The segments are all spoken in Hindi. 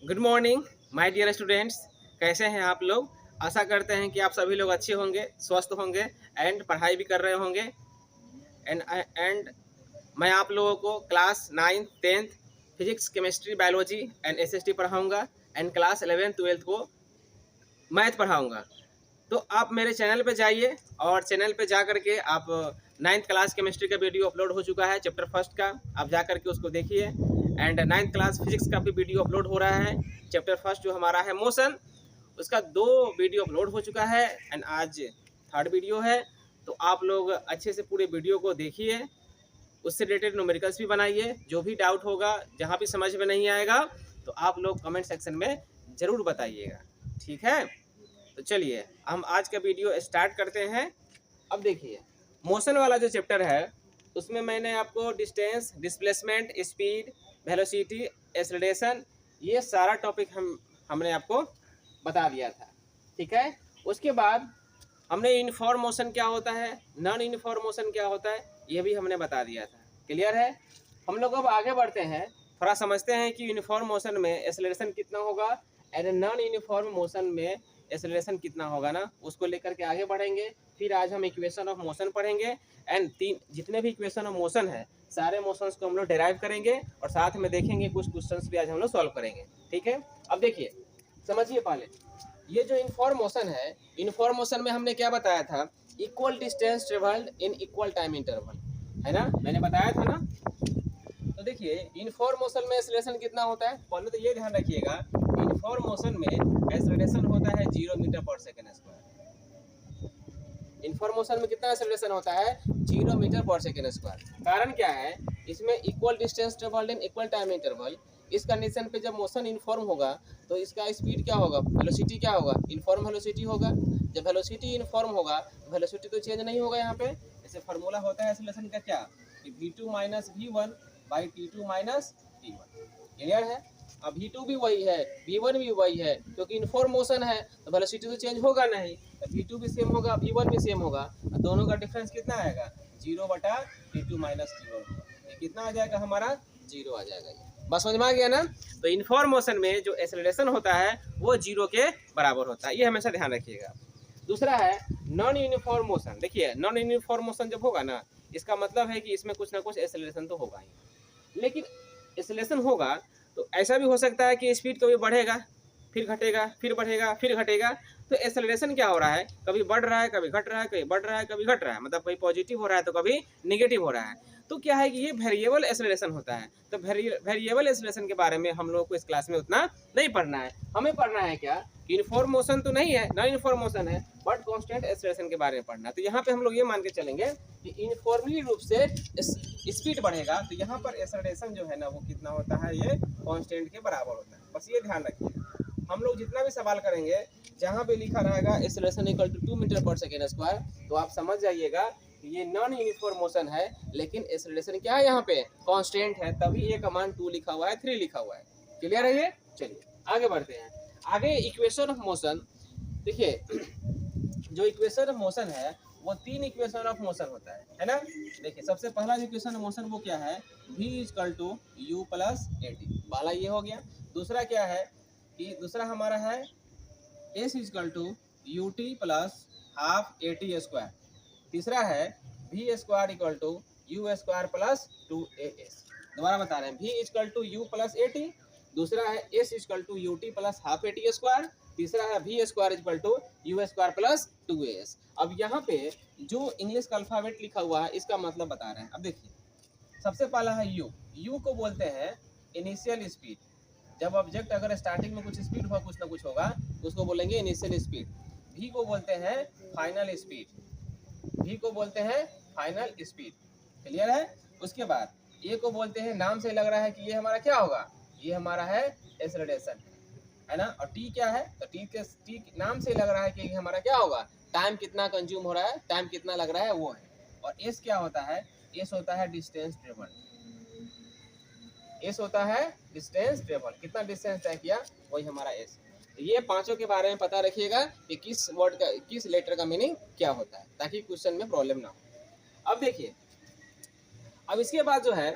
Good morning my dear students. कैसे हैं आप लोग? आशा करते हैं कि आप सभी लोग अच्छे होंगे, स्वस्थ होंगे एंड पढ़ाई भी कर रहे होंगे। एंड मैं आप लोगों को class 9th 10th physics, chemistry, biology and SST पढ़ाऊंगा एंड क्लास 11th 12th को मैथ पढ़ाऊंगा। तो आप मेरे चैनल पे जाइए और चैनल पे जा करके आप 9th क्लास केमिस्ट्री का वीडियो अपलोड हो चुका है, चैप्टर फर्स्ट का। आप जा करके उसको देखिए। एंड 9th क्लास फिजिक्स का भी वीडियो अपलोड हो रहा है, चैप्टर फर्स्ट जो हमारा है मोशन, उसका 2 वीडियो अपलोड हो चुका है एंड आज 3rd वीडियो है। तो आप लोग अच्छे से पूरे वीडियो को देखिए, उससे रिलेटेड न्यूमेरिकल्स भी बनाइए। जो भी डाउट होगा, जहाँ भी समझ में नहीं आएगा, तो आप लोग कमेंट सेक्शन में ज़रूर बताइएगा, ठीक है? तो चलिए हम आज का वीडियो स्टार्ट करते हैं। अब देखिए, मोशन वाला जो चैप्टर है उसमें मैंने आपको distance, displacement, speed, velocity, acceleration, ये सारा टॉपिक हमने आपको बता दिया था, ठीक है? उसके बाद हमने यूनिफॉर्म मोशन क्या होता है, नॉन यूनिफॉर्म मोशन क्या होता है, ये भी हमने बता दिया था। क्लियर है? हम लोग अब आगे बढ़ते हैं, थोड़ा समझते हैं कि यूनिफॉर्म मोशन में एक्सेलरेशन कितना होगा एंड नॉन यूनिफॉर्म मोशन में एक्सेलरेशन कितना होगा ना, उसको लेकर के आगे बढ़ेंगे। फिर आज हम इक्वेशन ऑफ मोशन पढ़ेंगे एंड जितने भी इक्वेशन ऑफ मोशन है सारे मोशंस को हम लोग डेराइव करेंगे और साथ में देखेंगे कुछ क्वेश्चंस भी आज हम लोग सॉल्व करेंगे, ठीक है? अब देखिए, समझिए पहले ये जो इनफॉर्म मोशन है, इनफॉर्म मोशन में हमने क्या बताया था? Equal distance travelled in equal time interval, है ना? मैंने बताया था ना। तो देखिए, इनफॉर्म मोशन में एक्सेलरेशन कितना होता है, पहले तो ये ध्यान रखिएगा, इनफॉर्म मोशन में एक्सेलरेशन होता है 0 metre per second square. Inform motion में कितना एक्सेलरेशन होता है? 0 मीटर पर सेकेंड स्क्वायर। कारण क्या है? इसमें equal distance travelled in equal time interval, इस कंडीशन पे जब मोशन इनफॉर्म होगा तो इसका स्पीड क्या होगा, वेलोसिटी क्या होगा, इनफॉर्म वेलोसिटी होगा। जब वेलोसिटी इनफॉर्म होगा तो वेलोसिटी तो चेंज नहीं होगा। यहाँ पे जैसे फार्मूला होता है एक्सेलरेशन का क्या, कि v2 minus v1 by t2 minus t1। Clear है? अब v2 भी वही है, v1 भी वही है, क्योंकि इनफॉर्म मोशन है तो वेलोसिटी तो चेंज होगा नहीं, तो v2 भी सेम होगा, v1 भी सेम होगा। दोनों का डिफरेंस कितना आएगा? 0 बटा t2 माइनस t1। ये कितना आ जाएगा हमारा? 0 आ जाएगा। ये बस समझ में आ गया ना? तो इनफॉर्म मोशन में जो एक्सेलरेशन होता है वो 0 के बराबर होता है, ये हमेशा ध्यान रखिएगा। दूसरा है नॉन यूनिफॉर्म मोशन। देखिए, नॉन यूनिफॉर्म मोशन जब होगा ना, इसका मतलब है कि इसमें कुछ ना कुछ एक्सेलरेशन तो होगा ही। लेकिन एक्सेलरेशन होगा तो ऐसा भी हो सकता है कि स्पीड कभी बढ़ेगा, फिर घटेगा, फिर बढ़ेगा, फिर घटेगा। तो एक्सेलरेशन क्या हो रहा है? कभी बढ़ रहा है, कभी घट रहा है, कभी बढ़ रहा है, कभी घट रहा है, मतलब कभी पॉजिटिव हो रहा है तो कभी निगेटिव हो रहा है। तो क्या है कि ये वेरिएबल एक्सेलरेशन होता है। तो वेरिएबल एक्सेलरेशन के बारे में हम लोगों को इस क्लास में उतना नहीं पढ़ना है। हमें पढ़ना है क्या? यूनिफॉर्म मोशन तो नहीं है, नॉन यूनिफॉर्म मोशन है, बट कांस्टेंट एक्सेलरेशन के बारे में पढ़ना है। तो यहाँ पे हम लोग ये मान के चलेंगे कि यूनिफॉर्मली रूप से स्पीड बढ़ेगा तो यहाँ पर एक्सेलरेशन जो है ना वो कितना होता है? ये कांस्टेंट के बराबर होता है। बस ये ध्यान रखिए। हम लोग जितना भी सवाल करेंगे जहाँ पे लिखा रहेगा acceleration equal to 2 metre per second square, तो आप समझ जाइएगा कि ये नॉन यूनिफॉर्म मोशन है, लेकिन एक्सेलरेशन क्या है? यहाँ पे कांस्टेंट है, तभी ये कमांड 2 लिखा हुआ है, 3 लिखा हुआ है। क्लियर है ये? चलिए आगे बढ़ते हैं। आगे इक्वेशन ऑफ मोशन। देखिए, जो इक्वेशन ऑफ मोशन है वो 3 इक्वेशन ऑफ मोशन होता है ना? देखिए, सबसे पहला जो इक्वेशन ऑफ मोशन वो क्या है? v equal to u plus a t, पहला ये हो गया। दूसरा क्या है कि दूसरा हमारा है s equal to u t plus half a t square. तीसरा है v square equal to u square plus 2as। दोबारा बता रहे हैं, v equal to u plus a t, दूसरा है s equal to u t plus half a t square, तीसरा है v square equal to u square plus 2as। अब यहाँ पे जो इंग्लिश का अल्फाबेट लिखा हुआ है इसका मतलब बता रहे हैं। अब देखिए, सबसे पहला है u को बोलते हैं इनिशियल स्पीड। जब ऑब्जेक्ट अगर स्टार्टिंग में कुछ स्पीड हुआ, कुछ ना कुछ होगा, तो उसको बोलेंगे इनिशियल स्पीड। v को बोलते हैं फाइनल स्पीड, v को बोलते हैं फाइनल स्पीड। क्लियर है? उसके बाद a को बोलते हैं, नाम से लग रहा है कि ये हमारा क्या होगा? ये हमारा है एक्सेलरेशन, है ना? और t क्या है? तो t नाम से लग रहा है कि हमारा क्या होगा? टाइम कितना कंज्यूम हो रहा है, टाइम कितना लग रहा है, वो है। और s क्या होता है? s होता है डिस्टेंस ट्रेवल। s होता है डिस्टेंस ट्रेवल, कितना डिस्टेंस तय किया, वही हमारा s। तो ये पांचों के बारे में पता रखिएगा कि किस वर्ड का, किस लेटर का मीनिंग क्या होता है, ताकि क्वेश्चन में प्रॉब्लम ना हो। अब देखिए, अब इसके बाद जो है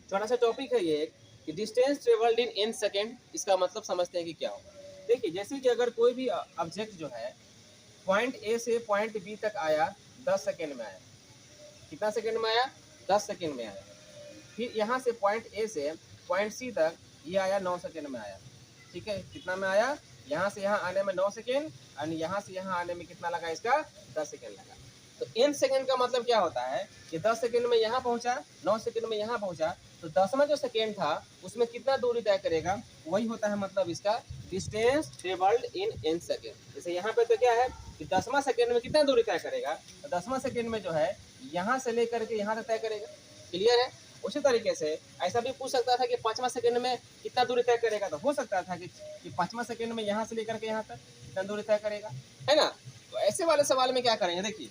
छोटा सा टॉपिक है ये कि distance travelled in n second, इसका मतलब समझते हैं कि क्या होगा। देखिए जैसे कि अगर कोई भी ऑब्जेक्ट जो है पॉइंट ए से पॉइंट बी तक आया 10 सेकेंड में आया, कितना सेकेंड में आया, 10 सेकेंड में आया। फिर यहाँ से पॉइंट ए से पॉइंट सी तक ये आया 9 सेकेंड में आया, ठीक है, कितना में आया, यहाँ से यहाँ आने में 9 सेकेंड और यहाँ से यहाँ आने में कितना लगा, इसका 10 सेकेंड लगा। तो n सेकेंड का मतलब क्या होता है कि 10 सेकेंड में यहाँ पहुँचा, 9 सेकेंड में यहाँ पहुँचा, तो 10वां जो सेकेंड था उसमें कितना दूरी तय करेगा, वही होता है मतलब इसका distance travelled in n second. जैसे यहाँ पे तो क्या है कि 10वां सेकेंड में कितना दूरी तय करेगा, तो 10वां सेकेंड में जो है यहाँ से लेकर के यहाँ तक तय करेगा। क्लियर है। उसी तरीके से ऐसा भी पूछ सकता था कि 5वां सेकेंड में कितना दूरी तय करेगा, तो हो सकता था कि 5वां सेकेंड में यहाँ से लेकर के यहाँ तक कितना दूरी तय करेगा, है ना। तो ऐसे वाले सवाल में क्या करेंगे, देखिए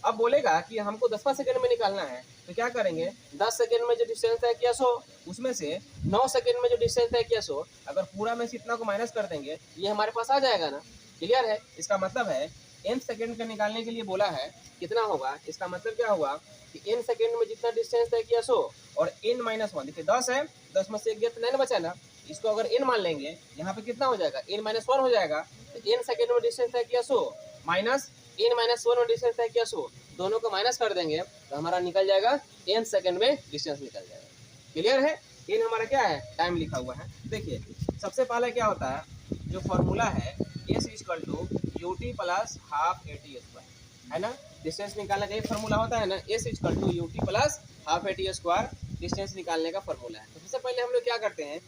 अब बोलेगा कि हमको 10वां सेकेंड में निकालना है, तो क्या करेंगे, 10 सेकेंड में जो डिस्टेंस तय किया 100, उसमें से 9 सेकेंड में जो डिस्टेंस तय किया 100, अगर पूरा में से इतना को माइनस कर देंगे, ये हमारे पास आ जाएगा ना। क्लियर है। इसका मतलब है n सेकेंड का निकालने के लिए बोला है, कितना होगा, इसका मतलब क्या हुआ कि n सेकेंड में जितना डिस्टेंस तय किया 100 और n माइनस 1, देखिए 10 है, 10 में से एक गया तो 9 बचा ना, इसको अगर n मान लेंगे, यहाँ पे कितना हो जाएगा, n माइनस 1 हो जाएगा। तो n सेकेंड में डिस्टेंस तय किया 100 माइनस n माइनस 1 में डिस्टेंस तय किया 100, दोनों को माइनस कर देंगे तो हमारा निकल जाएगा n सेकेंड में डिस्टेंस निकल जाएगा। क्लियर है। n हमारा क्या है, टाइम लिखा हुआ है। देखिए सबसे पहले क्या होता है, जो फॉर्मूला है s equal to ut plus half at square, है ना। डिस्टेंस निकालने का एक फॉर्मूला होता है ना, s equal to ut plus half at square distance निकालने का फॉर्मूला है। तो सबसे पहले हम लोग क्या करते हैं,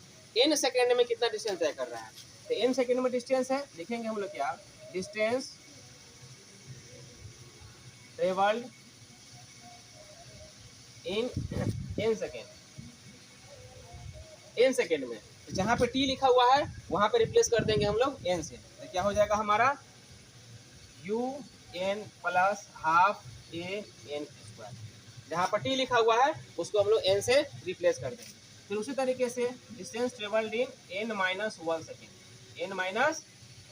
n सेकेंड में कितना डिस्टेंस तय कर रहा है, तो n सेकेंड में डिस्टेंस है, देखेंगे हम लोग क्या, distance travelled in n second, n second में, तो जहाँ पे t लिखा हुआ है वहां पे रिप्लेस कर देंगे हम लोग n से, तो क्या हो जाएगा हमारा un plus half a n square, जहाँ पर t लिखा हुआ है उसको हम लोग n से रिप्लेस कर देंगे। फिर उसी तरीके से distance travelled in n minus 1 second, n minus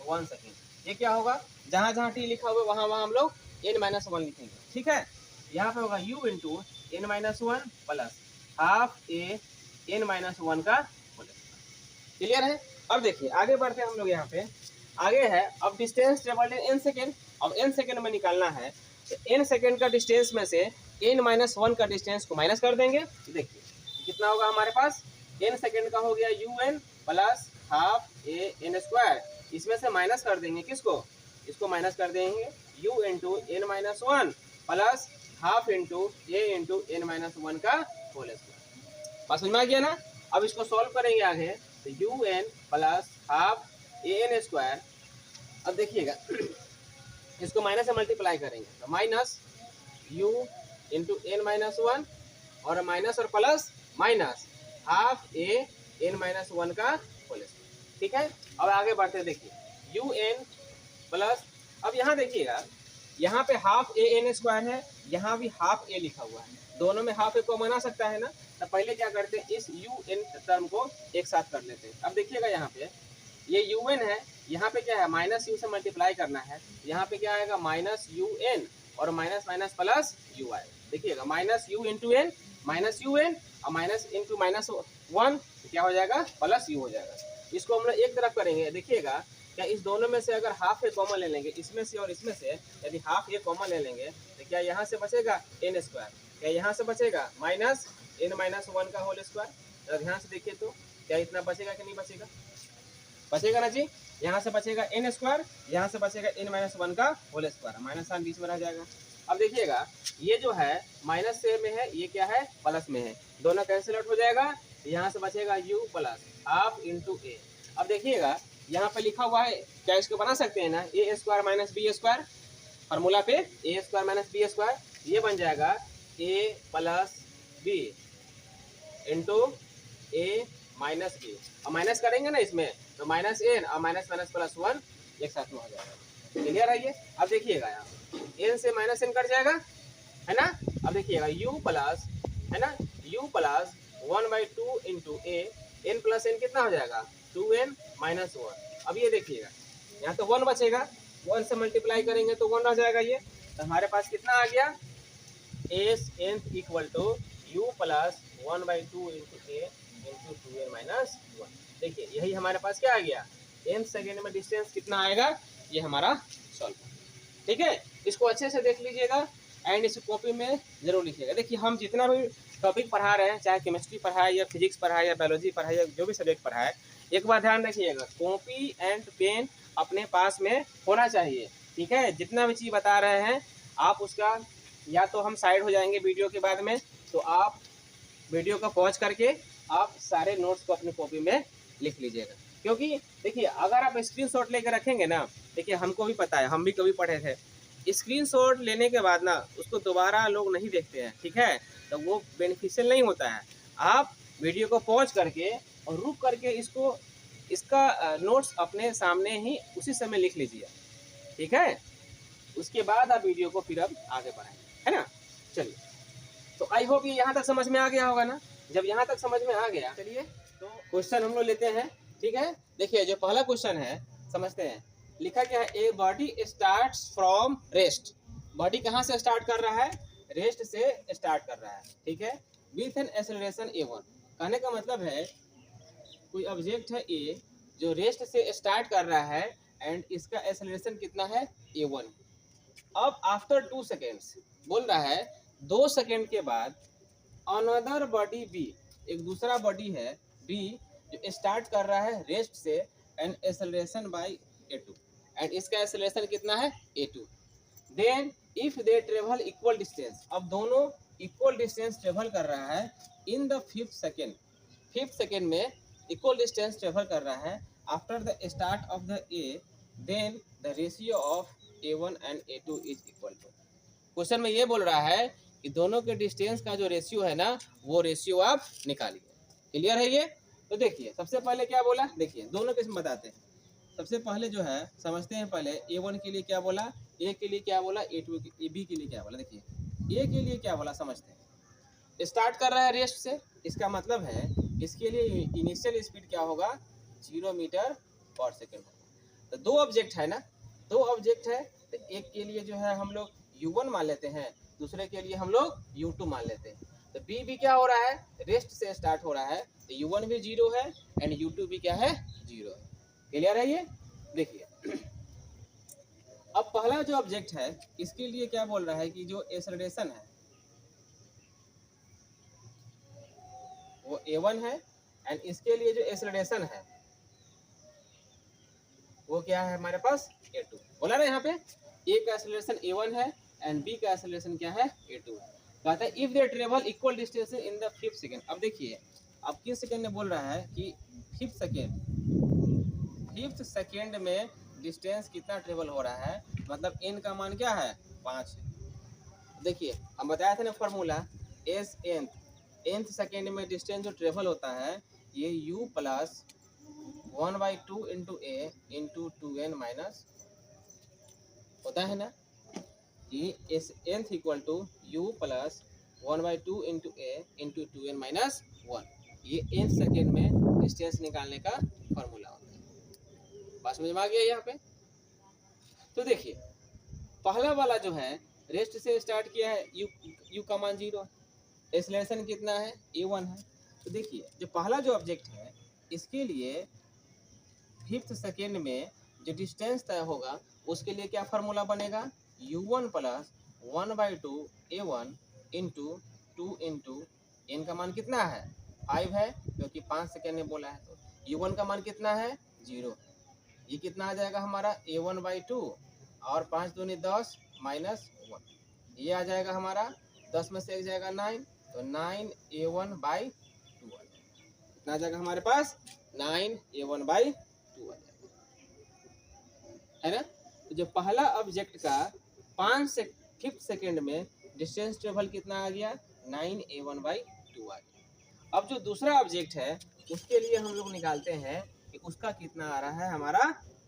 1 second, ये क्या होगा, जहाँ जहाँ t लिखा हुआ है वहाँ वहाँ हम लोग n माइनस 1 लिखेंगे, ठीक है। यहाँ पे होगा u into n minus 1 plus half a n minus 1 का होल। क्लियर है। अब देखिए आगे बढ़ते हैं हम लोग, यहाँ पे आगे है अब distance travelled in n second. अब n सेकेंड में निकालना है, तो n सेकेंड का डिस्टेंस में से n माइनस 1 का डिस्टेंस को माइनस कर देंगे। देखिए कितना होगा हमारे पास, n सेकेंड का हो गया un plus half a n square, इसमें से माइनस कर देंगे किसको, इसको माइनस कर देंगे u into n minus 1 plus half into a into n minus 1 का होल स्क्वायर। बात समझ में आ गया ना। अब इसको सॉल्व करेंगे आगे, तो un plus half a n square, अब देखिएगा इसको माइनस से मल्टीप्लाई करेंगे, तो minus u into n minus 1 और माइनस और plus minus half a n minus 1 का होल स्क्वायर, ठीक है। अब आगे बढ़ते देखिए un प्लस, अब यहाँ देखिएगा यहाँ पे हाफ a n स्क्वायर है, यहाँ भी हाफ a लिखा हुआ है, दोनों में हाफ a को बना सकता है ना। तो पहले क्या करते हैं, इस un टर्म को एक साथ कर लेते हैं। अब देखिएगा यहाँ पे ये un है, यहाँ पे क्या है माइनस u से मल्टीप्लाई करना है, यहाँ पे क्या आएगा माइनस un और माइनस माइनस प्लस u आएगा। देखिएगा minus u into n, minus un और माइनस इंटू माइनस 1 क्या हो जाएगा, प्लस u हो जाएगा। इसको हम लोग एक तरफ करेंगे, देखिएगा क्या इस दोनों में से अगर हाफ ए कॉमन ले लेंगे, इसमें से और इसमें से यदि हाफ ए कॉमन ले लेंगे, तो क्या यहाँ से बचेगा n स्क्वायर, क्या यहाँ से बचेगा माइनस n माइनस 1 का होल स्क्वायर। तो ध्यान से देखिए तो क्या इतना बचेगा कि नहीं बचेगा, बचेगा ना जी, यहाँ से बचेगा n स्क्वायर, यहाँ से बचेगा n माइनस 1 का होल स्क्वायर, माइनस साइन बीच में रह जाएगा। अब देखिएगा ये जो है माइनस से में है, ये क्या है प्लस में है, दोनों कैंसिल आउट हो जाएगा, यहाँ से बचेगा u plus half into a। अब देखिएगा यहाँ पे लिखा हुआ है, क्या इसको बना सकते हैं ना, a square minus b square, formula पे a square minus b square, ये बन जाएगा a plus b into a minus b, और माइनस करेंगे ना इसमें तो माइनस एन और माइनस माइनस प्लस 1 एक साथ में हो जाएगा। क्लियर है ये। अब देखिएगा यहाँ एन से माइनस एन कट जाएगा, है ना। अब देखिएगा u प्लस, है ना, u प्लस 1/2 इंटू ए, एन प्लस एन कितना हो जाएगा 2n माइनस 1। अब ये देखिएगा यहाँ तो 1 बचेगा, 1 से मल्टीप्लाई करेंगे तो 1 रह जाएगा ये, तो हमारे पास कितना आ गया s n equal to u plus 1/2 into a into into two n minus one. देखिए यही हमारे पास क्या आ गया, n सेकेंड में डिस्टेंस कितना आएगा, ये हमारा सॉल्व। ठीक है, इसको अच्छे से देख लीजिएगा एंड इस कॉपी में जरूर लिखिएगा। देखिए हम जितना भी टॉपिक पढ़ा रहे हैं, चाहे केमिस्ट्री पढ़ाए या फिजिक्स पढ़ाए या बायोलॉजी पढ़ाए या जो भी सब्जेक्ट पढ़ाए, एक बार ध्यान रखिएगा, कॉपी एंड पेन अपने पास में होना चाहिए। ठीक है, जितना भी चीज़ बता रहे हैं आप उसका, या तो हम साइड हो जाएंगे वीडियो के बाद में, तो आप वीडियो को पॉज करके आप सारे नोट्स को अपनी कॉपी में लिख लीजिएगा। क्योंकि देखिए अगर आप स्क्रीनशॉट लेकर रखेंगे ना, देखिए हमको भी पता है, हम भी कभी पढ़े थे, स्क्रीनशॉट लेने के बाद ना उसको दोबारा लोग नहीं देखते हैं। ठीक है, तो वो बेनिफिशियल नहीं होता है। आप वीडियो को पॉज करके और रुक करके इसका नोट्स अपने सामने ही उसी समय लिख लीजिए। ठीक है, उसके बाद आप वीडियो को फिर अब आगे बढ़ाएं, है ना। चलिए, तो आई होप ये यहाँ तक समझ में आ गया होगा ना। जब यहाँ तक समझ में आ गया, चलिए तो क्वेश्चन हम लोग लेते हैं। ठीक है, देखिए जो पहला क्वेश्चन है समझते हैं। लिखा क्या है, a body starts from rest. Body कहाँ से स्टार्ट कर रहा है, रेस्ट से स्टार्ट कर रहा है। ठीक है, विथ एन एक्सेलरेशन a1। कहने का मतलब है कोई ऑब्जेक्ट है ए जो रेस्ट से स्टार्ट कर रहा है एंड इसका एक्सेलरेशन कितना है, a1। अब आफ्टर 2 सेकेंड्स बोल रहा है 2 सेकेंड के बाद अनदर बॉडी बी, एक दूसरा बॉडी है बी जो स्टार्ट कर रहा है रेस्ट से and acceleration by a2 and इसका एक्सेलरेशन कितना है, a2। Then if they travel equal distance, अब दोनों इक्वल डिस्टेंस ट्रेवल कर रहा है in the 5th second, 5th second में इक्वल डिस्टेंस ट्रेवल कर रहा है after the start of the a, then the ratio of a1 and a2 is equal to. Question में ये बोल रहा है कि दोनों के डिस्टेंस का जो रेशियो है ना, वो रेशियो आप निकालिए। क्लियर है ये। तो देखिए सबसे पहले क्या बोला, देखिए दोनों किस्म बताते हैं। सबसे पहले जो है समझते हैं, पहले a1 के लिए क्या बोला, a के लिए क्या बोला, a2 b के लिए क्या बोला। देखिए a के लिए क्या बोला समझते हैं। स्टार्ट कर रहा है रेस्ट से, इसका मतलब है इसके लिए इनिशियल स्पीड क्या होगा, 0 मीटर पर सेकेंड होगा। तो दो ऑब्जेक्ट है ना, दो ऑब्जेक्ट है, तो एक के लिए जो है हम लोग u1 मान लेते हैं, दूसरे के लिए हम लोग u2 मान लेते हैं। तो b भी क्या हो रहा है, रेस्ट से स्टार्ट हो रहा है, तो u1 भी 0 है एंड u2 भी क्या है, 0 है। क्लियर है ये। देखिए अब पहला जो ऑब्जेक्ट है इसके लिए क्या बोल रहा है कि जो एक्सेलरेशन है वो a1 है एंड इसके लिए जो एक्सेलरेशन है वो क्या है हमारे पास, a2। बोला ना यहाँ पे a का एक्सेलरेशन a1 है एंड b का एक्सेलरेशन क्या है, a2 है। कहता है if they travel equal distance in the 5th second. अब देखिए अब किस सेकेंड में बोल रहा है कि 5th सेकेंड में डिस्टेंस कितना ट्रेवल हो रहा है, मतलब n का मान क्या है, 5 है। देखिए हम बताया था ना फॉर्मूला, एस nth सेकेंड में डिस्टेंस जो ट्रेवल होता है ये u plus 1/2 into a into 2n minus होता है ना, ये s nth equal to u plus 1/2 into a into 2n minus 1। ये nth सेकेंड में डिस्टेंस निकालने का फॉर्मूला होता है। बात समझ में आ गया यहाँ पे। तो देखिए पहला वाला जो है रेस्ट से स्टार्ट किया है, u का मान 0 है, एक्सेलरेशन कितना है, a1 है। तो देखिए जो पहला जो ऑब्जेक्ट है इसके लिए 5th सेकेंड में जो डिस्टेंस तय होगा उसके लिए क्या फार्मूला बनेगा, u1 plus 1/2 a1 into 2 into n का मान कितना है, 5 है क्योंकि 5 सेकेंड में बोला है। तो u1 का मान कितना है, 0। ये कितना आ जाएगा हमारा a1/2 और 5 दूनी 10 माइनस 1, ये आ जाएगा हमारा 10 में से एक जाएगा 9, तो 9a1/2 कितना आ जाएगा हमारे पास, 9a1/2 आ जाएगा, है ना। तो जो पहला ऑब्जेक्ट का 5th सेकेंड में डिस्टेंस ट्रेवल कितना आ गया, 9a1/2 आ गया। अब जो दूसरा ऑब्जेक्ट है उसके लिए हम लोग निकालते हैं कि उसका कितना आ रहा है, हमारा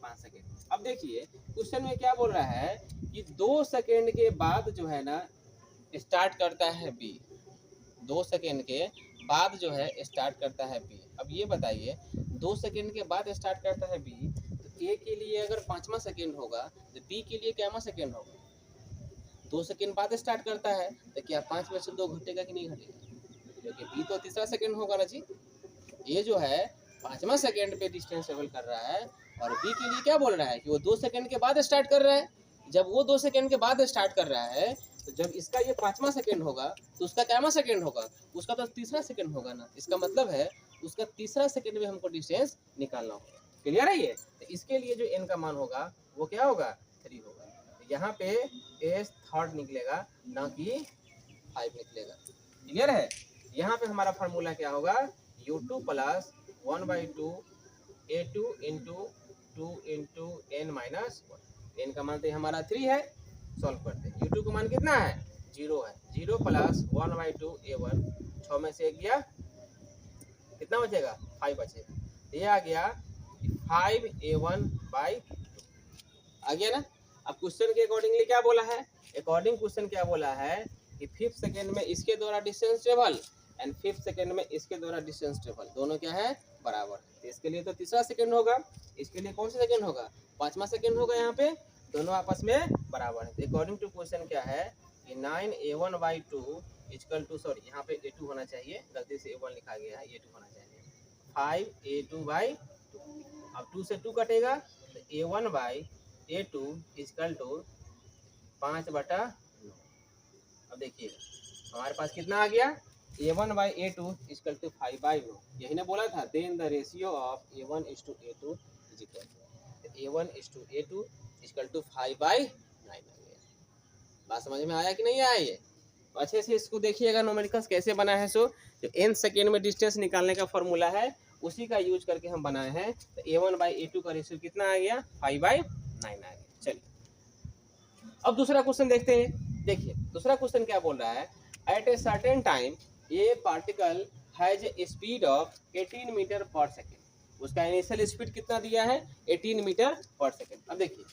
5 सेकेंड। अब देखिए क्वेश्चन में क्या बोल रहा है कि 2 सेकेंड के बाद जो है ना स्टार्ट करता है बी, 2 सेकेंड के बाद जो है स्टार्ट करता है बी। अब ये बताइए 2 सेकेंड के बाद स्टार्ट करता है बी, तो ए के लिए अगर 5वां सेकेंड होगा तो बी के लिए कैवां सेकेंड होगा, 2 सेकेंड बाद स्टार्ट करता है तो क्या 5 में से 2 घटेगा कि नहीं घटेगा, क्योंकि बी तो तीसरा सेकेंड होगा ना जी। ये जो है 5वां सेकेंड पे डिस्टेंस ट्रेवल कर रहा है, और बी के लिए क्या बोल रहा है कि वो 2 सेकेंड के बाद स्टार्ट कर रहा है। जब वो 2 सेकेंड के बाद स्टार्ट कर रहा है, तो जब इसका ये 5वां सेकेंड होगा तो उसका कैवां सेकेंड होगा, उसका तो तीसरा सेकेंड होगा ना। इसका मतलब है उसका तीसरा सेकेंड में हमको डिस्टेंस निकालना होगा। क्लियर है ये? तो इसके लिए जो एन का मान होगा वो क्या होगा, 3 होगा। तो यहाँ पे एस थर्ड निकलेगा, ना कि 5 निकलेगा। क्लियर है? यहाँ पे हमारा फार्मूला क्या होगा, u2 plus 1/2 a2 into 2 into n minus 1। N का मान तो हमारा 3 है, सॉल्व करते हैं। u2 का मान कितना है, 0 है। 0 प्लस 1/2 a1, 6 में से 1 गया, कितना बचेगा, 5 बचेगा। ये आ गया 5a1/2 आ गया ना। अब क्वेश्चन के अकॉर्डिंगली क्या बोला है, अकॉर्डिंग क्वेश्चन क्या बोला है कि 5th सेकेंड में इसके द्वारा distance travel and 5th second में इसके द्वारा डिस्टेंस ट्रेवल, दोनों क्या है, बराबर। तो इसके लिए तो तीसरा सेकेंड होगा, इसके लिए कौन सा सेकेंड होगा, 5वां सेकेंड होगा। यहाँ पे दोनों आपस में बराबर है। अकॉर्डिंग टू क्वेश्चन क्या है कि 9a1/2 इक्वल टू, सॉरी यहाँ पे a2 होना चाहिए, गलती से a1 लिखा गया है, a2 होना चाहिए, 5a2/2। अब 2 से 2 कटेगा तो a1/a2 इक्वल टू 5/9। अब देखिए हमारे पास कितना आ गया, a1/a2 इक्वल टू 5/9। यही ना बोला था, then the ratio of a1:a2 is equal to a1:a2 equal to 5/9 आ गया। बात समझ में आया कि नहीं आया ये? तो अच्छे से इसको देखिएगा न्यूमेरिकल्स कैसे बना है। सो जो n सेकेंड में डिस्टेंस निकालने का फॉर्मूला है उसी का यूज करके हम बनाए हैं। तो a1/a2 का रेशियो कितना आ गया, 5/9 आ गया। चलिए अब दूसरा क्वेश्चन देखते हैं। देखिए दूसरा क्वेश्चन क्या बोल रहा है, at a certain time a particle has a speed of 18 metre per second. उसका इनिशियल स्पीड कितना दिया है, 18 मीटर पर सेकेंड। अब देखिए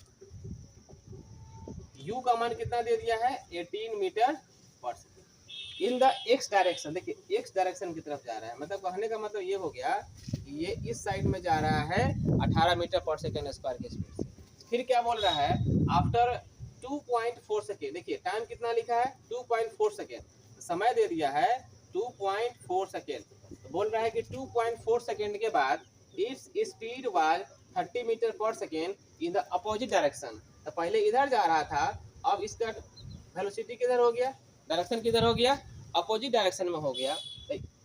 u का मान कितना दे दिया है, 18 metre per second in the x direction. देखिए x डायरेक्शन की तरफ जा रहा है, मतलब कहने का मतलब ये हो गया कि ये इस साइड में जा रहा है 18 मीटर पर सेकेंड स्क्वायर की स्पीड से। फिर क्या बोल रहा है, आफ्टर 2.4 सेकेंड। देखिए टाइम कितना लिखा है, 2.4 सेकेंड, समय दे दिया है 2.4 सेकेंड। तो बोल रहा है कि 2.4 सेकेंड के बाद its speed was 30 metre per second in the opposite direction. तो पहले इधर जा रहा था, अब इसका वेलोसिटी किधर हो गया, डायरेक्शन किधर हो गया, अपोजिट डायरेक्शन में हो गया।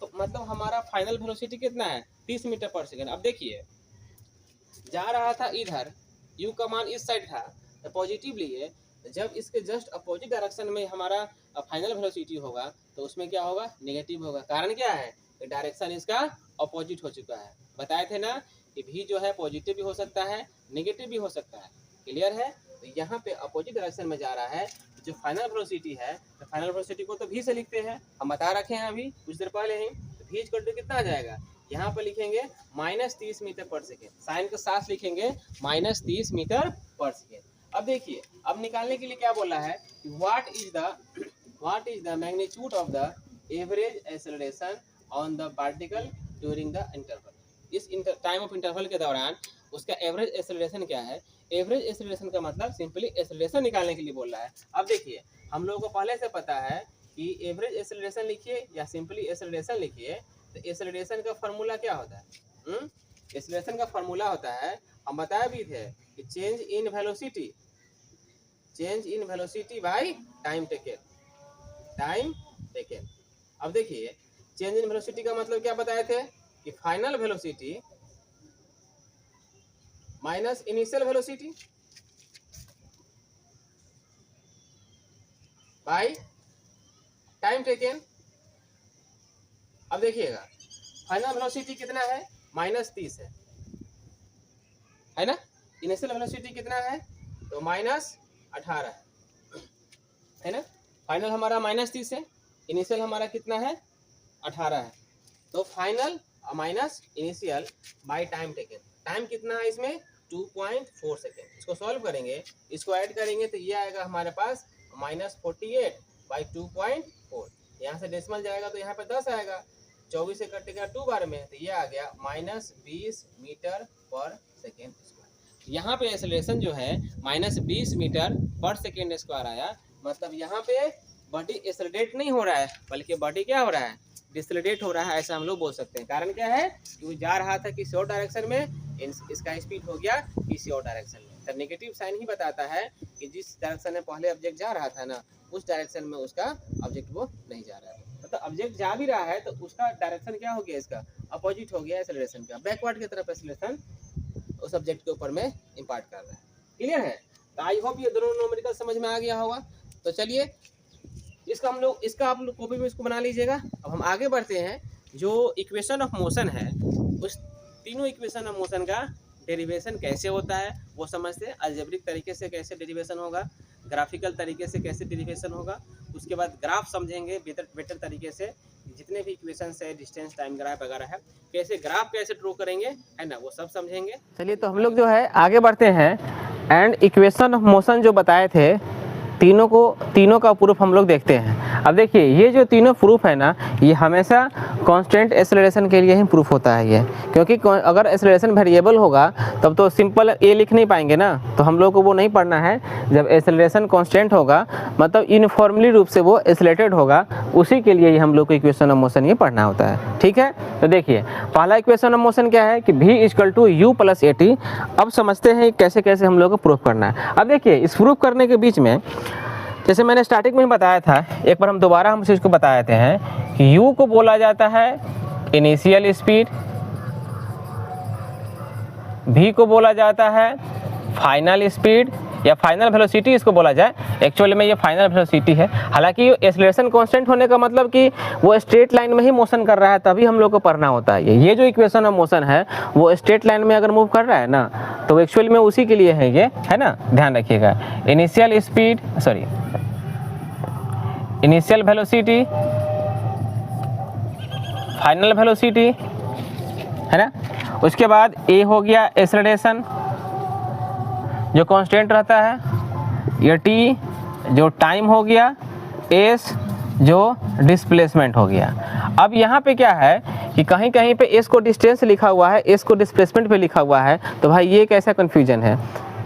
तो मतलब हमारा फाइनल वेलोसिटी कितना है, 30 मीटर पर सेकेंड। अब देखिए जा रहा था इधर, u का मान इस साइड था, तो पॉजिटिवली है। जब इसके जस्ट अपोजिट डायरेक्शन में हमारा फाइनल वेलोसिटी होगा तो उसमें क्या होगा, नेगेटिव होगा। कारण क्या है, डायरेक्शन इसका अपोजिट हो चुका है। बताए थे ना कि भी जो है पॉजिटिव भी हो सकता है, नेगेटिव भी हो सकता है। क्लियर है? तो यहाँ पे अपोजिट डायरेक्शन में जा रहा है, जो फाइनल वेलोसिटी है, तो फाइनल वेलोसिटी को तो भी से लिखते हैं, हम बता रखे हैं अभी कुछ देर पहले ही। तो भी इक्वल टू कितना आ जाएगा, यहाँ पर लिखेंगे -30 मीटर पर सेकेंड, साइन के साथ लिखेंगे -30 मीटर पर सेकेंड। अब देखिए अब निकालने के लिए क्या बोला है, what is the magnitude of the average acceleration on the particle during the interval. इस टाइम ऑफ इंटरवल के दौरान उसका एवरेज एक्सेलरेशन क्या है। एवरेज एक्सेलरेशन का मतलब सिंपली एक्सेलरेशन निकालने के लिए बोल रहा है। अब देखिए हम लोगों को पहले से पता है कि एवरेज एक्सेलरेशन लिखिए या सिंपली एक्सेलरेशन लिखिए, तो एक्सेलरेशन का फॉर्मूला क्या होता है, एक्सेलरेशन का फॉर्मूला होता है, हम बताए भी थे कि change in velocity by time taken. अब देखिए चेंज इन वेलोसिटी का मतलब क्या बताए थे कि final velocity minus initial velocity by time taken. अब देखिएगा फाइनल वेलोसिटी कितना है, -30 है ना। इनिशियल वेलोसिटी कितना है, तो -18 है ना। फाइनल हमारा -30 है, इनिशियल हमारा कितना है, 18 है। तो final minus initial by time taken. Time कितना है इसमें, 2.4 सेकेंड। इसको सॉल्व करेंगे, इसको ऐड करेंगे तो ये आएगा हमारे पास -48/2.4। यहाँ से डेसिमल जाएगा तो यहाँ पे 10 आएगा, 24 से कटेगा 2 बार में, तो ये आ गया -20 मीटर पर सेकेंड स्क्वायर। यहाँ पे एक्सेलरेशन जो है -20 मीटर पर सेकेंड स्क्वायर आया। मतलब यहाँ पे बॉडी एक्सेलरेट नहीं हो रहा है, बल्कि बॉडी क्या हो रहा है, डिसलेटेट हो रहा है, ऐसा हम लोग बोल सकते हैं। कारण क्या है कि वो जा रहा था किसी और डायरेक्शन में, इसका स्पीड हो गया किसी और डायरेक्शन में। तो नेगेटिव साइन ही बताता है कि जिस डायरेक्शन में पहले ऑब्जेक्ट जा रहा था ना, उस डायरेक्शन में उसका ऑब्जेक्ट वो नहीं जा रहा है। मतलब ऑब्जेक्ट जा भी रहा है तो उसका डायरेक्शन क्या हो गया, इसका अपोजिट हो गया एक्सेलरेशन का, बैकवर्ड की तरफ एक्सेलरेशन उस ऑब्जेक्ट के ऊपर में इम्पार्ट कर रहा है। क्लियर है? तो आई होप ये दोनों न्यूमेरिकल समझ में आ गया होगा। तो चलिए इसका आप लोग कॉपी में इसको बना लीजिएगा। अब हम आगे बढ़ते हैं। जो इक्वेशन ऑफ मोशन है, उस तीनों इक्वेशन ऑफ मोशन का डेरिवेशन कैसे होता है वो समझते हैं। अलजेब्रिक तरीके से कैसे डेरिवेशन होगा, ग्राफिकल तरीके से कैसे डेरिवेशन होगा, उसके बाद ग्राफ समझेंगे बेटर तरीके से। जितने भी इक्वेशन है, डिस्टेंस, टाइम ग्राफ वगैरह है, कैसे ड्रॉ करेंगे, है ना, वो सब समझेंगे। चलिए तो हम लोग जो है आगे बढ़ते हैं। एंड इक्वेशन ऑफ मोशन जो बताए थे, तीनों का प्रूफ हम लोग देखते हैं। अब देखिए ये जो तीनों प्रूफ है ना, ये हमेशा कांस्टेंट एक्सेलरेशन के लिए ही प्रूफ होता है ये, क्योंकि अगर एक्सेलरेशन वेरिएबल होगा तब तो सिंपल ए लिख नहीं पाएंगे ना, तो हम लोग को वो नहीं पढ़ना है। जब एक्सेलरेशन कांस्टेंट होगा, मतलब यूनिफॉर्मली रूप से वो एक्सेलरेटेड होगा, उसी के लिए हम लोग को इक्वेशन ऑफ मोशन ये पढ़ना होता है। ठीक है, तो देखिए पहला इक्वेशन ऑफ मोशन क्या है कि v = u + at। अब समझते हैं कैसे कैसे हम लोग को प्रूफ करना है। अब देखिए इस प्रूफ करने के बीच में, जैसे मैंने स्टार्टिंग में बताया था, एक बार हम दोबारा हम इसको बता देते हैं कि u को बोला जाता है इनिशियल स्पीड, v को बोला जाता है फाइनल स्पीड या फाइनल वेलोसिटी इसको बोला जाए। एक्चुअली में ये फाइनल वेलोसिटी है। हालांकि एक्सेलरेशन कांस्टेंट होने का मतलब कि वो स्ट्रेट लाइन में ही मोशन कर रहा है, तभी हम लोग को पढ़ना होता है। ये जो इक्वेशन ऑफ मोशन है वो स्ट्रेट लाइन में अगर मूव कर रहा है ना, तो एक्चुअली में उसी के लिए है ये, है ना, ध्यान रखिएगा। इनिशियल वेलोसिटी, फाइनल वेलोसिटी, है ना। उसके बाद ए हो गया एक्सेलरेशन जो कांस्टेंट रहता है, ये टी जो टाइम हो गया, एस जो डिस्प्लेसमेंट हो गया। अब यहाँ पे क्या है कि कहीं कहीं पे एस को डिस्टेंस लिखा हुआ है, एस को डिस्प्लेसमेंट पे लिखा हुआ है, तो भाई ये कैसा कन्फ्यूजन है,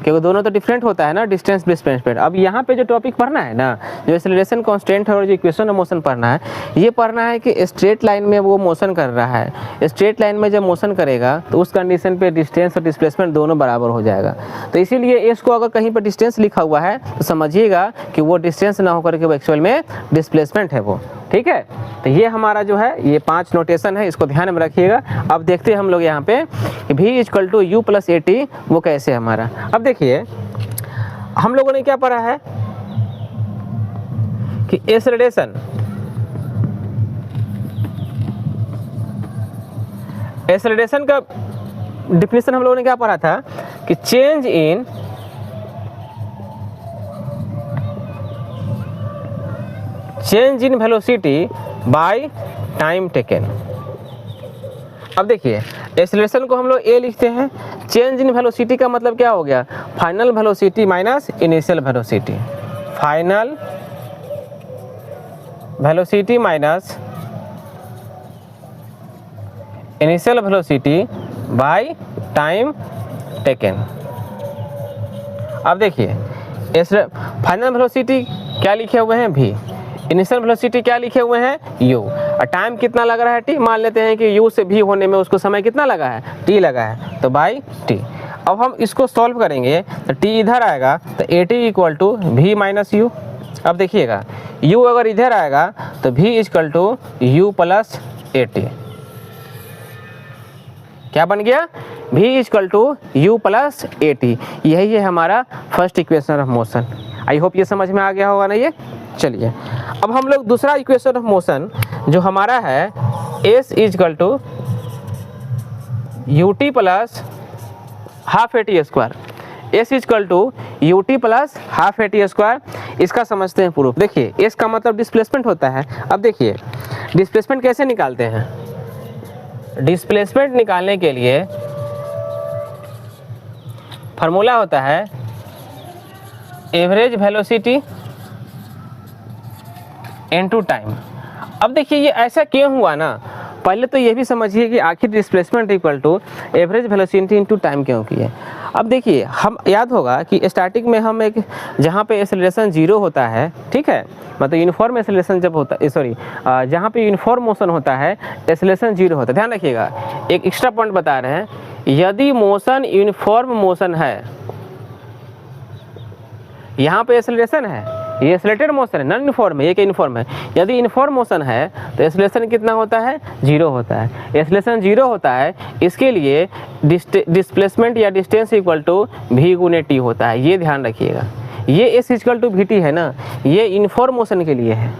क्योंकि दोनों तो डिफरेंट होता है ना, डिस्टेंस डिस्प्लेसमेंट। अब यहाँ पे जो टॉपिक पढ़ना है ना, जो एक्सेलरेशन कांस्टेंट है और जो इक्वेशन ऑफ मोशन पढ़ना है, ये पढ़ना है कि स्ट्रेट लाइन में वो मोशन कर रहा है। स्ट्रेट लाइन में जब मोशन करेगा तो उस कंडीशन पे डिस्टेंस और डिस्प्लेसमेंट दोनों बराबर हो जाएगा। तो इसीलिए एस को अगर कहीं पर डिस्टेंस लिखा हुआ है तो समझिएगा कि वो डिस्टेंस ना होकर के वो एक्चुअल में डिस्प्लेसमेंट है वो। ठीक है, तो ये हमारा जो है ये 5 नोटेशन है, इसको ध्यान में रखिएगा। अब देखते हैं हम लोग यहाँ पे v = u + at वो कैसे है हमारा। अब देखिए हम लोगों ने क्या पढ़ा है कि एक्सेलरेशन का डिफिनेशन हम लोगों ने क्या पढ़ा था कि change in velocity by time taken. अब देखिए एक्सेलरेशन को हम लोग ए लिखते हैं, चेंज इन वेलोसिटी का मतलब क्या हो गया, final velocity minus initial velocity, final velocity minus initial velocity by time taken. अब देखिए फाइनल वेलोसिटी क्या लिखे हुए हैं v, इनिशियल वेलोसिटी क्या लिखे हुए हैं u, और टाइम कितना लग रहा है t। मान लेते हैं कि u से v होने में उसको समय कितना लगा है, t लगा है, तो बाई t। अब हम इसको सॉल्व करेंगे तो t इधर आएगा तो at = v - u। अब देखिएगा u अगर इधर आएगा तो v = u + at। क्या बन गया, v = u + at। यही है हमारा first equation of motion. I hope ये समझ में आ गया होगा ना ये। चलिए अब हम लोग दूसरा इक्वेशन ऑफ मोशन जो हमारा है s = ut + ½ at²। s = ut + ½ at²। इसका समझते हैं प्रूफ। देखिए s का मतलब डिस्प्लेसमेंट होता है। अब देखिए डिस्प्लेसमेंट कैसे निकालते हैं, डिस्प्लेसमेंट निकालने के लिए फार्मूला होता है एवरेज वेलोसिटी इनटू टाइम। अब देखिए ये ऐसा क्यों हुआ ना, पहले तो ये भी समझिए कि आखिर displacement = average velocity into time क्यों की है। अब देखिए, हम याद होगा कि स्टैटिक में हम एक जहाँ पे एक्सेलरेशन 0 होता है, ठीक है, मतलब यूनिफॉर्म एक्सेलरेशन जब होता है, सॉरी जहाँ पे यूनिफॉर्म मोशन होता है एक्सेलरेशन 0 होता है। ध्यान रखिएगा, एक एक्स्ट्रा पॉइंट बता रहे हैं, यदि मोशन यूनिफॉर्म मोशन है, यहाँ पे एक्सेलरेशन है, ये एक्सेलरेटेड मोशन है, नॉन यूनिफॉर्म है, ये क्या यूनिफॉर्म है। यदि यूनिफॉर्म मोशन है तो एक्सेलरेशन कितना होता है, 0 होता है। एक्सेलरेशन 0 होता है, इसके लिए डिस्प्लेसमेंट या डिस्टेंस इक्वल टू v गुने t होता है। ये ध्यान रखिएगा, ये s इक्वल टू vt है ना, ये यूनिफॉर्म मोशन के लिए है,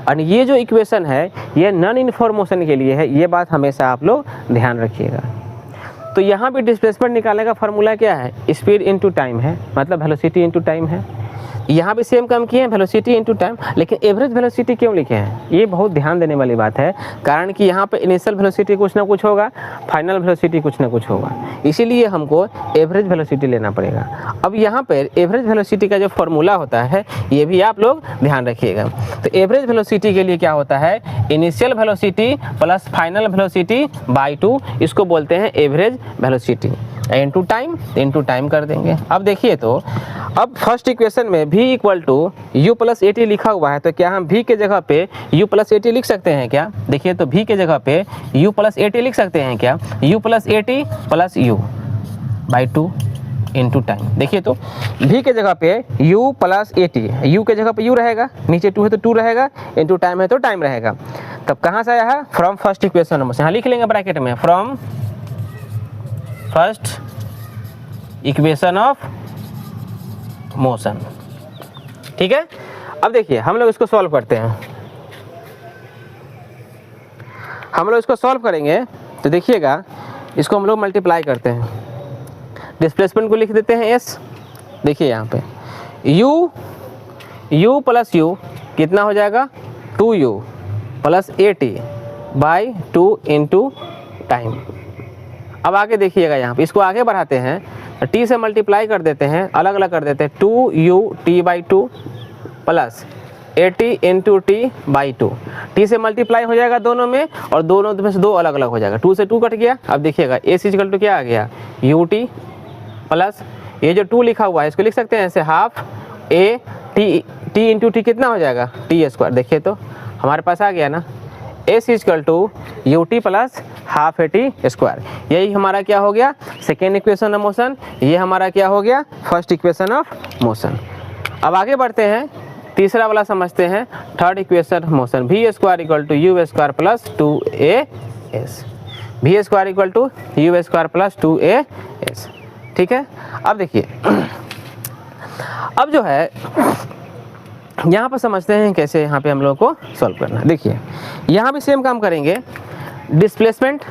और ये जो इक्वेशन है ये नॉन यूनिफॉर्म मोशन के लिए है। ये बात हमेशा आप लोग ध्यान रखिएगा। तो यहाँ भी डिस्प्लेसमेंट निकालने का फार्मूला क्या है, स्पीड इनटू टाइम है, मतलब वेलोसिटी इनटू टाइम है। यहाँ भी सेम काम किए हैं, वेलोसिटी इनटू टाइम, लेकिन एवरेज वेलोसिटी क्यों लिखे हैं, ये बहुत ध्यान देने वाली बात है। कारण कि यहाँ पे इनिशियल वेलोसिटी कुछ ना कुछ होगा, फाइनल वेलोसिटी कुछ ना कुछ होगा, इसीलिए हमको एवरेज वेलोसिटी लेना पड़ेगा। अब यहाँ पर एवरेज वेलोसिटी का जो फॉर्मूला होता है ये भी आप लोग ध्यान रखिएगा। तो एवरेज वेलोसिटी के लिए क्या होता है, initial velocity plus final velocity by 2, इसको बोलते हैं एवरेज वेलोसिटी। इनटू टाइम कर देंगे। अब देखिए, तो अब फर्स्ट इक्वेशन में v equal to u plus a t लिखा हुआ है, तो क्या हम v के जगह पे u प्लस ए टी लिख सकते हैं क्या। देखिए, तो v के जगह पे u प्लस ए टी लिख सकते हैं क्या, u plus a T plus u by 2 into time. देखिए, तो v के जगह पे u plus a T, u के जगह पे u रहेगा, नीचे 2 है तो 2 रहेगा, इंटू टाइम है तो टाइम रहेगा। तब कहाँ से आया है, फ्रॉम फर्स्ट इक्वेशन में से, यहाँ लिख लेंगे ब्रैकेट में, from first equation of motion. ठीक है, अब देखिए हम लोग इसको सॉल्व करते हैं। हम लोग इसको सॉल्व करेंगे तो देखिएगा, इसको हम लोग मल्टीप्लाई करते हैं, डिस्प्लेसमेंट को लिख देते हैं s। देखिए यहाँ पे u प्लस u कितना हो जाएगा, 2u plus a T by 2 into time. अब आगे देखिएगा, यहाँ पे इसको आगे बढ़ाते हैं, t से मल्टीप्लाई कर देते हैं, अलग अलग कर देते हैं, 2u t by 2 plus a T into T by 2। T से मल्टीप्लाई हो जाएगा दोनों में, और दोनों में से 2 अलग अलग हो जाएगा, 2 से 2 कट गया। अब देखिएगा a इक्वल टू क्या आ गया, u t प्लस ये जो 2 लिखा हुआ है इसको लिख सकते हैं ऐसे, half a t into T कितना हो जाएगा, t स्क्वायर। देखिए तो हमारे पास आ गया ना, s equal to u t plus half a t square. यही हमारा क्या हो गया, सेकेंड इक्वेशन ऑफ मोशन। ये हमारा क्या हो गया, फर्स्ट इक्वेशन ऑफ मोशन। अब आगे बढ़ते हैं, तीसरा वाला समझते हैं, third equation of motion, v square equal to u square plus 2as। V square equal to u square plus 2as। ठीक है, अब देखिए, अब जो है यहाँ पर समझते हैं कैसे यहाँ पे हम लोग को सॉल्व करना है। देखिए, यहाँ भी सेम काम करेंगे, डिस्प्लेसमेंट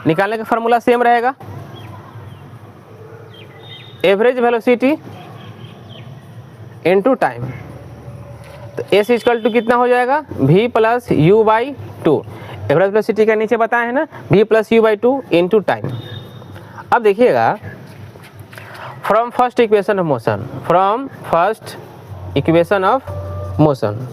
निकालने का फॉर्मूला सेम रहेगा, एवरेज वेलोसिटी इनटू टाइम। तो s इक्वल टू कितना हो जाएगा, v plus u by 2। Average velocity का नीचे बताए हैं ना, v plus u by 2 into time. अब देखिएगा, from first equation of motion, from first equation of motion,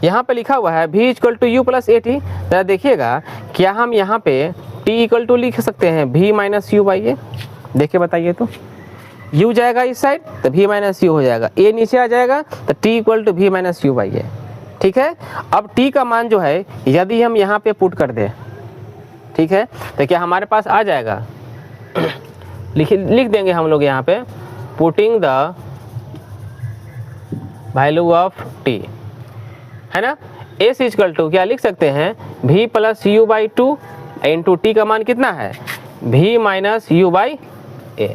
यहाँ पे लिखा हुआ है v equal to u plus a t. जरा देखिएगा, क्या हम यहाँ पे t इक्वल टू लिख सकते हैं v माइनस यू बाई ए। देखिए बताइए, तो u जाएगा इस साइड तो v माइनस यू हो जाएगा, a नीचे आ जाएगा तो t equal to v minus u by a. ठीक है, अब t का मान जो है यदि हम यहाँ पे पुट कर दें, ठीक है, तो क्या हमारे पास आ जाएगा, लिख देंगे हम लोग यहाँ पे, putting the value of t, है ना। s इक्वल टू क्या लिख सकते हैं, v plus u by 2 into t का मान कितना है, v minus u by a.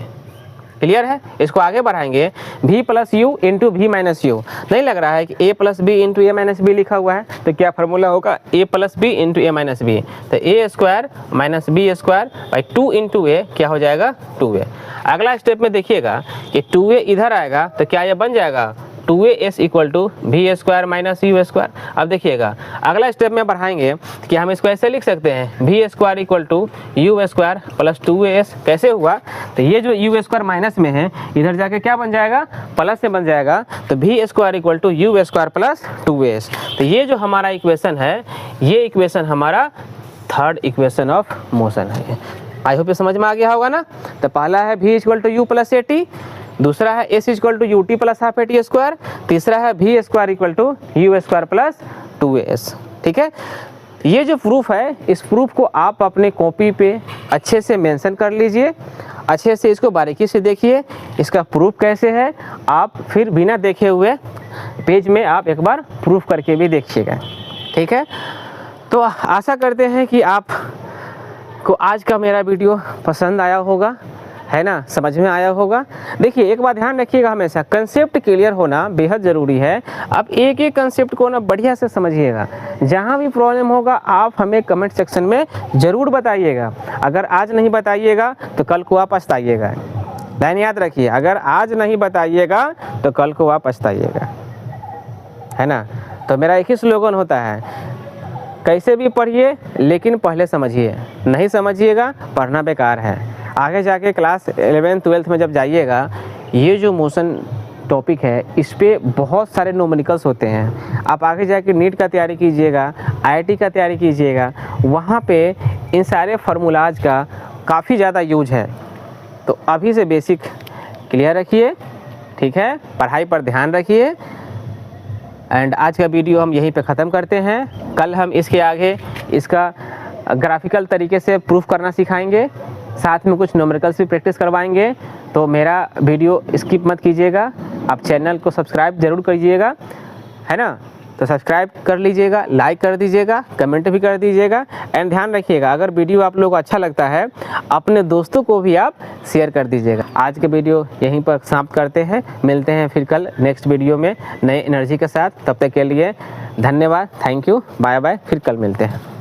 Clear है, इसको आगे बढ़ाएंगे, v plus u into v minus u. नहीं लग रहा है कि a plus b into a minus b लिखा हुआ है, तो क्या फॉर्मूला होगा, a plus b into a minus b. तो a square minus b square by 2 into a क्या हो जाएगा, 2a। अगला स्टेप में देखिएगा कि 2a इधर आएगा तो क्या ये बन जाएगा 2as equal to v square minus u square. अब देखिएगा अगला स्टेप में बढ़ाएंगे कि हम इसको ऐसे लिख सकते हैं v square equal to u square plus 2as। कैसे हुआ, तो ये जो यू स्क्वायर माइनस में है इधर जाके क्या बन जाएगा, प्लस से बन जाएगा, तो v square equal to u square plus 2as। तो ये जो हमारा इक्वेशन है, ये इक्वेशन हमारा थर्ड इक्वेशन ऑफ मोशन है। आई होप ये समझ में आ गया होगा ना। तो पहला है v equal to u plus a t, दूसरा है s equal to u t plus half a t square, तीसरा है v square equal to u square plus 2as। ठीक है, ये जो प्रूफ है, इस प्रूफ को आप अपने कॉपी पे अच्छे से मेंशन कर लीजिए, अच्छे से इसको बारीकी से देखिए, इसका प्रूफ कैसे है आप फिर बिना देखे हुए पेज में आप एक बार प्रूफ करके भी देखिएगा। ठीक है, तो आशा करते हैं कि आप को आज का मेरा वीडियो पसंद आया होगा, है ना, समझ में आया होगा। देखिए एक बात ध्यान रखिएगा, हमेशा कंसेप्ट क्लियर होना बेहद ज़रूरी है। आप एक एक कंसेप्ट को ना बढ़िया से समझिएगा। जहाँ भी प्रॉब्लम होगा आप हमें कमेंट सेक्शन में ज़रूर बताइएगा। अगर आज नहीं बताइएगा तो कल को आप पछताइएगा। ध्यान याद रखिए, अगर आज नहीं बताइएगा तो कल को आप पछताइएगा, है ना। तो मेरा एक ही स्लोगन होता है, कैसे भी पढ़िए लेकिन पहले समझिए, नहीं समझिएगा पढ़ना बेकार है। आगे जाके क्लास 11th 12th में जब जाइएगा, ये जो मोशन टॉपिक है इस पे बहुत सारे न्यूमेरिकल्स होते हैं। आप आगे जाके नीट का तैयारी कीजिएगा, आईआईटी का तैयारी कीजिएगा, वहाँ पे इन सारे फार्मूलाज का काफ़ी ज़्यादा यूज है। तो अभी से बेसिक क्लियर रखिए, ठीक है, पढ़ाई पर ध्यान रखिए। एंड आज का वीडियो हम यहीं पे ख़त्म करते हैं। कल हम इसके आगे इसका ग्राफिकल तरीके से प्रूफ करना सिखाएंगे, साथ में कुछ न्यूमेरिकल्स भी प्रैक्टिस करवाएंगे। तो मेरा वीडियो स्किप मत कीजिएगा, आप चैनल को सब्सक्राइब ज़रूर करिएगा, है ना। तो सब्सक्राइब कर लीजिएगा, लाइक कर दीजिएगा, कमेंट भी कर दीजिएगा। एंड ध्यान रखिएगा, अगर वीडियो आप लोगों को अच्छा लगता है अपने दोस्तों को भी आप शेयर कर दीजिएगा। आज के वीडियो यहीं पर समाप्त करते हैं, मिलते हैं फिर कल नेक्स्ट वीडियो में नए एनर्जी के साथ। तब तक के लिए धन्यवाद, थैंक यू, बाय बाय, फिर कल मिलते हैं।